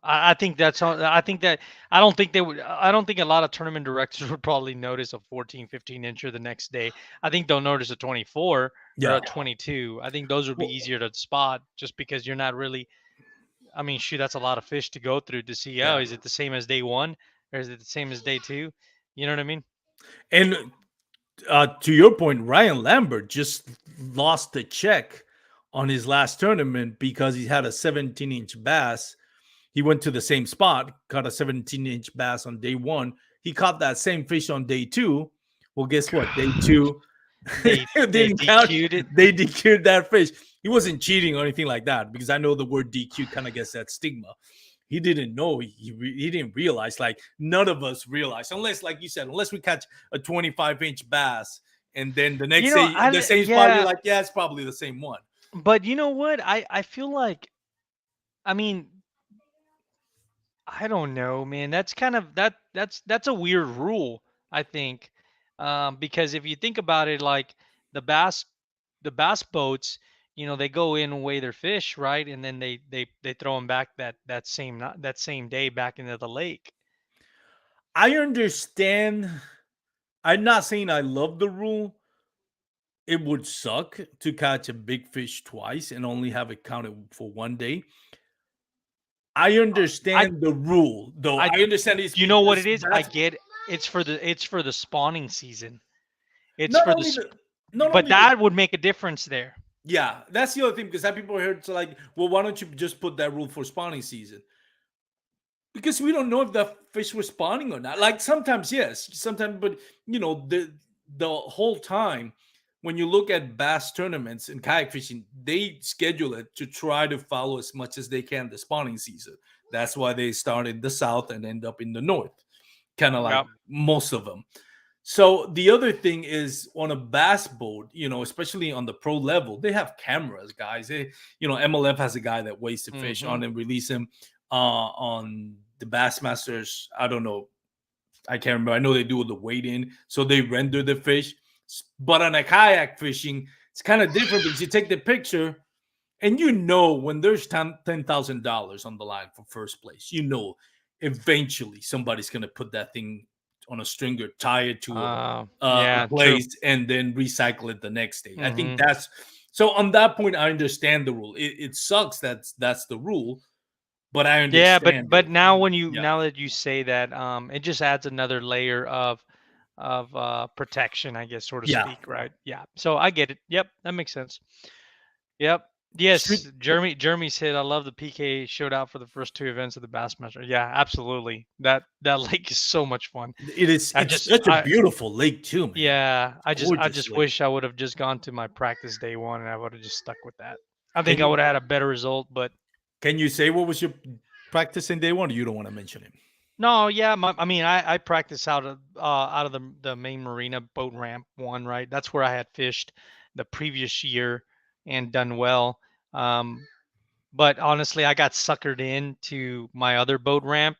I think I think that I don't think they would. I don't think a lot of tournament directors would probably notice a 14, 15 incher the next day. I think they'll notice a 24 or Yeah. a 22. I think those would be Well, easier to spot just because you're not really. I mean, shoot, that's a lot of fish to go through to see. Oh, yeah. is it the same as day one, or is it the same as day two? You know what I mean? And to your point, Ryan Lambert just lost the check on his last tournament because he had a 17-inch bass. He went to the same spot, caught a 17-inch bass on day one. He caught that same fish on day two. Well, guess what? Day two it They didn't count. DQ'd it. They DQ'd that fish. He wasn't cheating or anything like that, because I know the word DQ kind of gets that stigma. He didn't know. He didn't realize. Like, none of us realize, unless, like you said, unless we catch a 25-inch bass, and then the You next know, day the same spot, you're yeah, like, yeah, it's probably the same one. but you know what? I feel like, I mean, I don't know, man. That's kind of that's a weird rule, I think. Because if you think about it, like the bass the bass boats, they go in and weigh their fish, right? And then they throw them back that same day back into the lake. I understand. I'm not saying I love the rule. It would suck to catch a big fish twice and only have it counted for one day. I I understand the rule, though. I I understand it's You know what because it is? I that's get it's for the spawning season. It's not for the only sp- the not but only the that would make a difference there. yeah, that's the other thing, because some people heard, to like, well, why don't you just put that rule for spawning season? Because we don't know if the fish were spawning or not. Like, sometimes yes, sometimes, but the whole time, when you look at bass tournaments and kayak fishing, they schedule it to try to follow as much as they can the spawning season. That's why they start in the south and end up in the north, kind of like Yeah. most of them. So the other thing is, on a bass boat, especially on the pro level, they have cameras, guys. MLF has a guy that weighs the fish Hmm. on and release him. On the Bassmasters, I don't know, I can't remember. I know they do the weight in, so they render the fish. But on a kayak fishing, it's kind of different, because you take the picture, and when there's $10,000 on the line for first place, eventually somebody's gonna put that thing on a stringer, tie it to a Yeah, true. place, and then recycle it the next day. I think Hmm. that's so. On that point, I understand the rule. It sucks that's the rule, but I Yeah, understand but it. Yeah, now that you say that, it just adds another layer of protection, I guess, so to yeah. speak, right? Yeah. So I get it. Yep, that makes sense. Yep. Yes, Shoot, Jeremy said I love the PK showed out for the first two events of the Bassmaster. Yeah, absolutely. That lake is so much fun. it is. I It's just such a I beautiful lake too, man. Yeah, I Gorgeous just lake. wish I would have just gone to my practice day one and I would have just stuck with that. I Can think I you would have had a better result, but can you say what was your practice in day one? Or you don't want to mention it. no, yeah, I mean, I practice out of the main marina boat ramp one, right? That's where I had fished the previous year and done well. Um, But honestly, I got suckered into my other boat ramp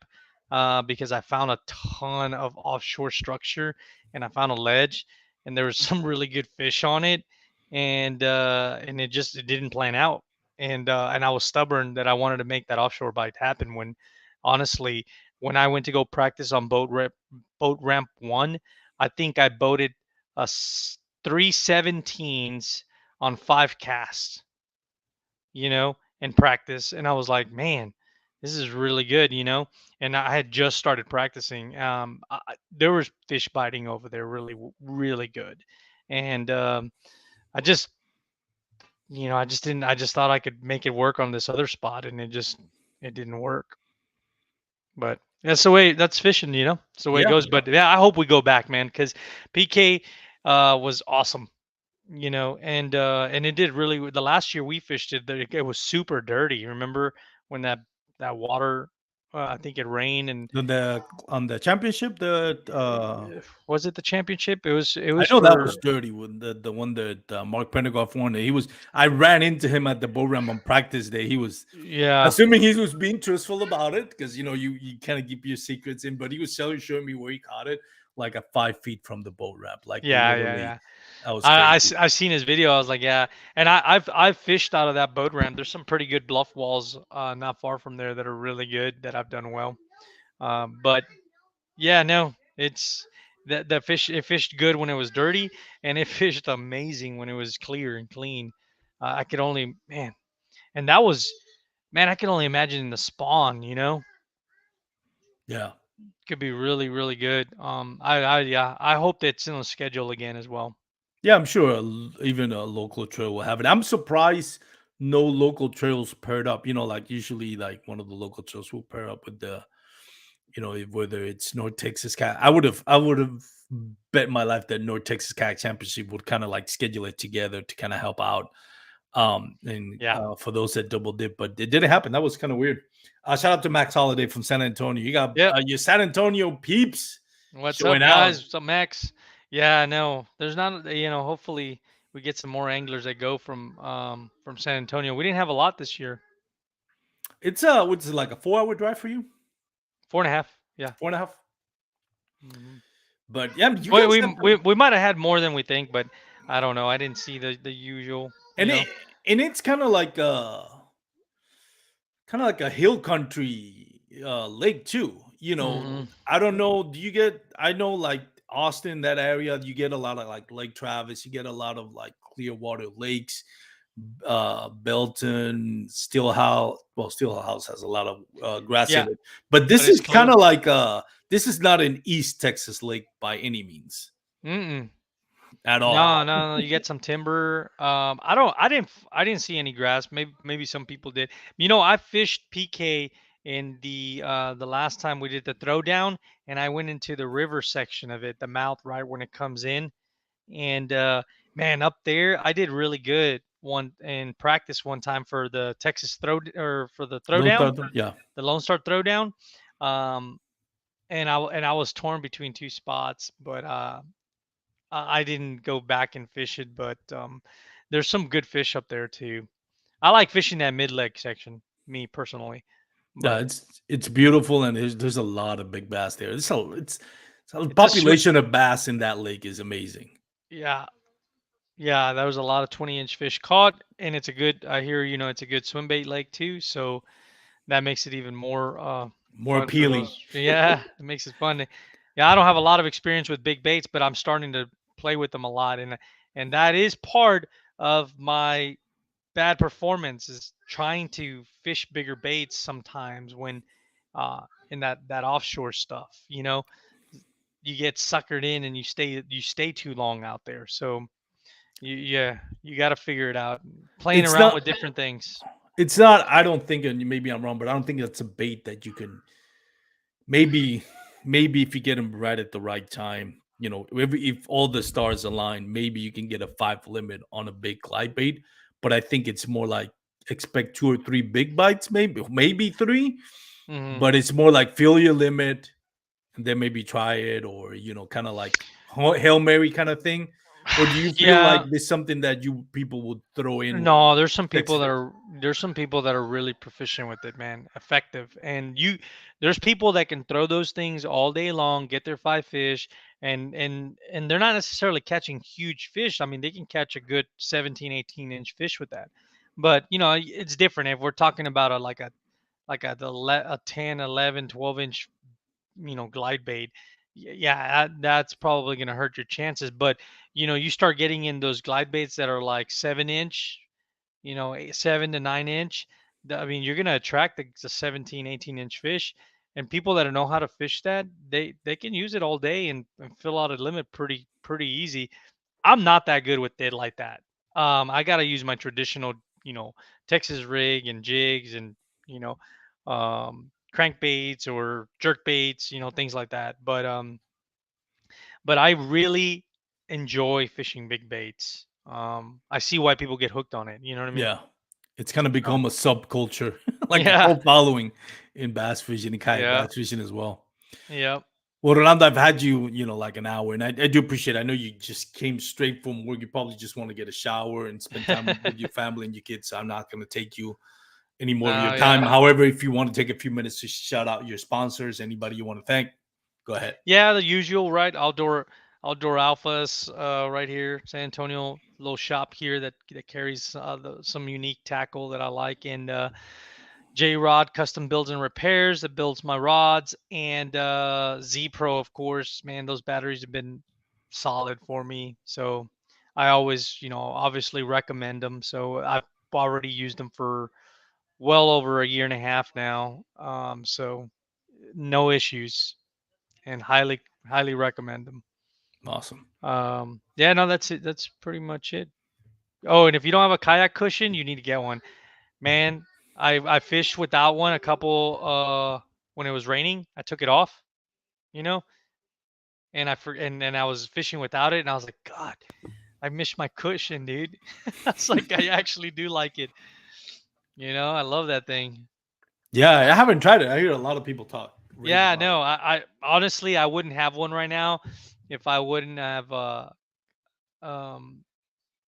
because I found a ton of offshore structure and I found a ledge and there was some really good fish on it and it didn't plan out and I was stubborn that I wanted to make that offshore bite happen when honestly when I went to go practice on boat ramp one, I think I boated three 17s on 5 casts, in practice. And I was like, man, this is really good, And I had just started practicing. There was fish biting over there, really, really good. And I just, I just didn't. I just thought I could make it work on this other spot, and it didn't work. But that's the way. That's fishing, It's the way it Yeah, goes. But yeah, I hope we go back, man, because PK was awesome. And it did really. The last year we fished it, it was super dirty. Remember when that water? I think it rained, and on the championship, the was it the championship? It was I know that was for dirty when the one that Mark Pendergoff won. He was. I ran into him at the boat ramp on practice day. He was yeah, assuming he was being truthful about it because you kind of keep your secrets in, but he was showing me where he caught it, like at 5 feet from the boat ramp, like yeah, yeah, literally. yeah. That was crazy. I've seen his video. I was like, yeah, and I've fished out of that boat ramp. There's some pretty good bluff walls not far from there that are really good that I've done well. But yeah, no, it's the fish. It fished good when it was dirty, and it fished amazing when it was clear and clean. I could only and that was man. I can only imagine the spawn. Yeah, Could be really really good. I yeah. I hope that's in the schedule again as well. yeah. I'm sure even a local trail will have it. I'm surprised no local trails paired up. Like usually, like one of the local trails will pair up with the whether it's North Texas Cat. I would have bet my life that North Texas Cat Championship would kind of like schedule it together to kind of help out. And Yeah. for those that double dip, but it didn't happen. That was kind of weird. Shout out to Max Holiday from San Antonio. You got Yep. your San Antonio peeps What's showing up, out. guys? What's up, Max? Yeah, no, there's not. Hopefully we get some more anglers that go from San Antonio. We didn't have a lot this year. It's what's it like a 4 hour drive for you? 4.5. Yeah. 4.5. Mhm. But yeah, you We, guys we have we we might have had more than we think, but I don't know. I didn't see the usual. and it's kind of like a hill country lake too. Hmm. I don't know. Do you get? I know like Austin, that area, you get a lot of like Lake Travis. You get a lot of like Clearwater lakes. Belton, Steelhouse. Well, Steelhouse has a lot of grass Yeah, in it, but but this it's is kind close. of like this is not an East Texas lake by any means Mm-mm. at all. No, no, no. You get some timber. I didn't see any grass. Maybe some people did. I fished PK in the last time we did the throwdown, and I went into the river section of it, the mouth right when it comes in, and man, up there I did really good one in practice one time for the Texas or for the Lone throwdown, Star, yeah. the Lone Star throwdown. Um, and I was torn between two spots, but I didn't go back and fish it, but there's some good fish up there too. I like fishing that mid leg section, me personally. Yeah, But it's beautiful, and there's a lot of big bass there. It's a it's a swim. population of bass in that lake is amazing. Yeah, yeah. There was a lot of 20-inch fish caught, and it's a good. I hear it's a good swim bait lake too. So that makes it even more More fun for appealing. those. Yeah, it makes it fun. Yeah, I don't have a lot of experience with big baits, but I'm starting to play with them a lot, and that is part of my bad performance is trying to fish bigger baits sometimes when in that offshore stuff, you get suckered in and you stay too long out there. So Yeah, you got to figure it out. Playing It's around not. with different things. It's not. I don't think, and maybe I'm wrong, but I don't think that's a bait that you can maybe maybe if you get them right at the right time, if all the stars align, maybe you can get a five limit on a big glide bait. But I think it's more like expect two or three big bites, maybe three, Hmm. but it's more like feel your limit and then maybe try it, or kind of like Hail Mary kind of thing. Or do you feel like Yeah, there's something that you people would throw in no, there's some text people that are there's some people that are really proficient with it, man. Effective. And there's people that can throw those things all day long, get their five fish, and they're not necessarily catching huge fish. I mean, they can catch a good 17, 18-inch fish with that. But, it's different if we're talking about a 10, 11, 12-inch, glide bait. Yeah, that's probably going to hurt your chances. But, you start getting in those glide baits that are like 7-inch, 7 to 9 inch. I mean, you're going to attract the 17, 18-inch fish. And people that know how to fish that, they can use it all day and fill out a limit pretty easy. I'm not that good with it like that. I got to use my traditional, you know, Texas rig and jigs and, you know, crankbaits or jerk baits, things like that. But I really enjoy fishing big baits. I see why people get hooked on it. You know what I mean? Yeah, it's kind of Uh, become a subculture, like a yeah, cult following in bass fishing and kayak yeah, bass fishing as well. yeah. Well, Rolando, I've had you, like an hour, and I do appreciate it. I know you just came straight from work. You probably just want to get a shower and spend time with your family and your kids. So I'm not going to take you any more of your No, time. yeah. However, if you want to take a few minutes to shout out your sponsors, anybody you want to thank, go ahead. Yeah, the usual, right? Outdoor alphas, right here, San Antonio, little shop here that carries some unique tackle that I like, and J Rod Custom Builds and Repairs that builds my rods, and Z Pro, of course. Man, those batteries have been solid for me, so I always, obviously recommend them. So I've already used them for well over a year and a half now, so no issues, and highly recommend them. Awesome. Yeah, no, that's it. That's pretty much it. Oh, and if you don't have a kayak cushion, you need to get one. Man, I fished without one a couple when it was raining. I took it off, you know, and and I was fishing without it, and I was like, God, I missed my cushion, dude. I was like, I actually do like it. I love that thing. Yeah, I haven't tried it. I hear a lot of people talk, rave Yeah, about it. no, I honestly I wouldn't have one right now if I wouldn't have um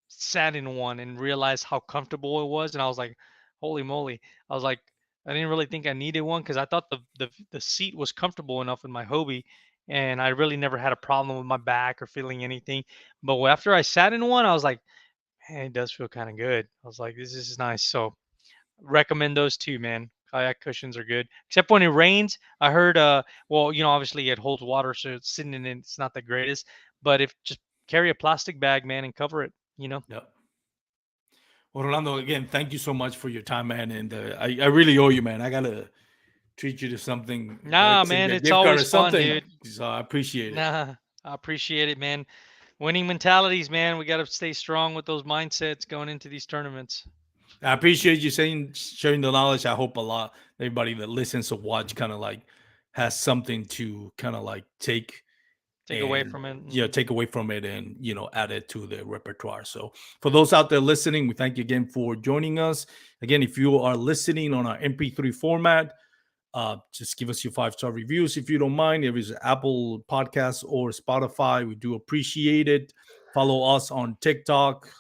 sat in one and realized how comfortable it was, and I was like, holy moly. I was like, I didn't really think I needed one because I thought the seat was comfortable enough in my Hobie, and I really never had a problem with my back or feeling anything. But after I sat in one, I was like, man, it does feel kind of good. I was like, this is nice. So recommend those two, man. Kayak cushions are good, except when it rains. I heard, well, obviously it holds water, so it's sitting in it. It's not the greatest, but if just carry a plastic bag, man, and cover it. Yep. Well, Rolando, again, thank you so much for your time, man. And I really owe you, man. I gotta treat you to something, Nah, like send man, you a it's gift card always or fun, something. dude. So I appreciate it. Nah, I appreciate it, man. Winning mentalities, man. We got to stay strong with those mindsets going into these tournaments. I appreciate you saying sharing the knowledge. I hope a lot everybody that listens or watch kind of like has something to kind of like take Take away and from it. take away from it and add it to their repertoire. So for those out there listening, we thank you again for joining us. Again, if you are listening on our MP3 format, just give us your 5-star reviews if you don't mind. If it's Apple Podcasts or Spotify, we do appreciate it. Follow us on TikTok,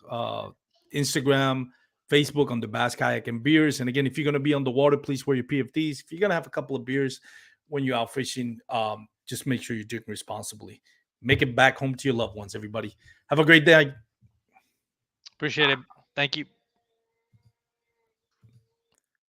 Instagram, Facebook on the Bass Kayak and Beers. And again, if you're going to be on the water, please wear your PFDs. If you're going to have a couple of beers when you're out fishing, just make sure you're drinking responsibly. Make it back home to your loved ones, everybody. Have a great day. Appreciate it. Thank you.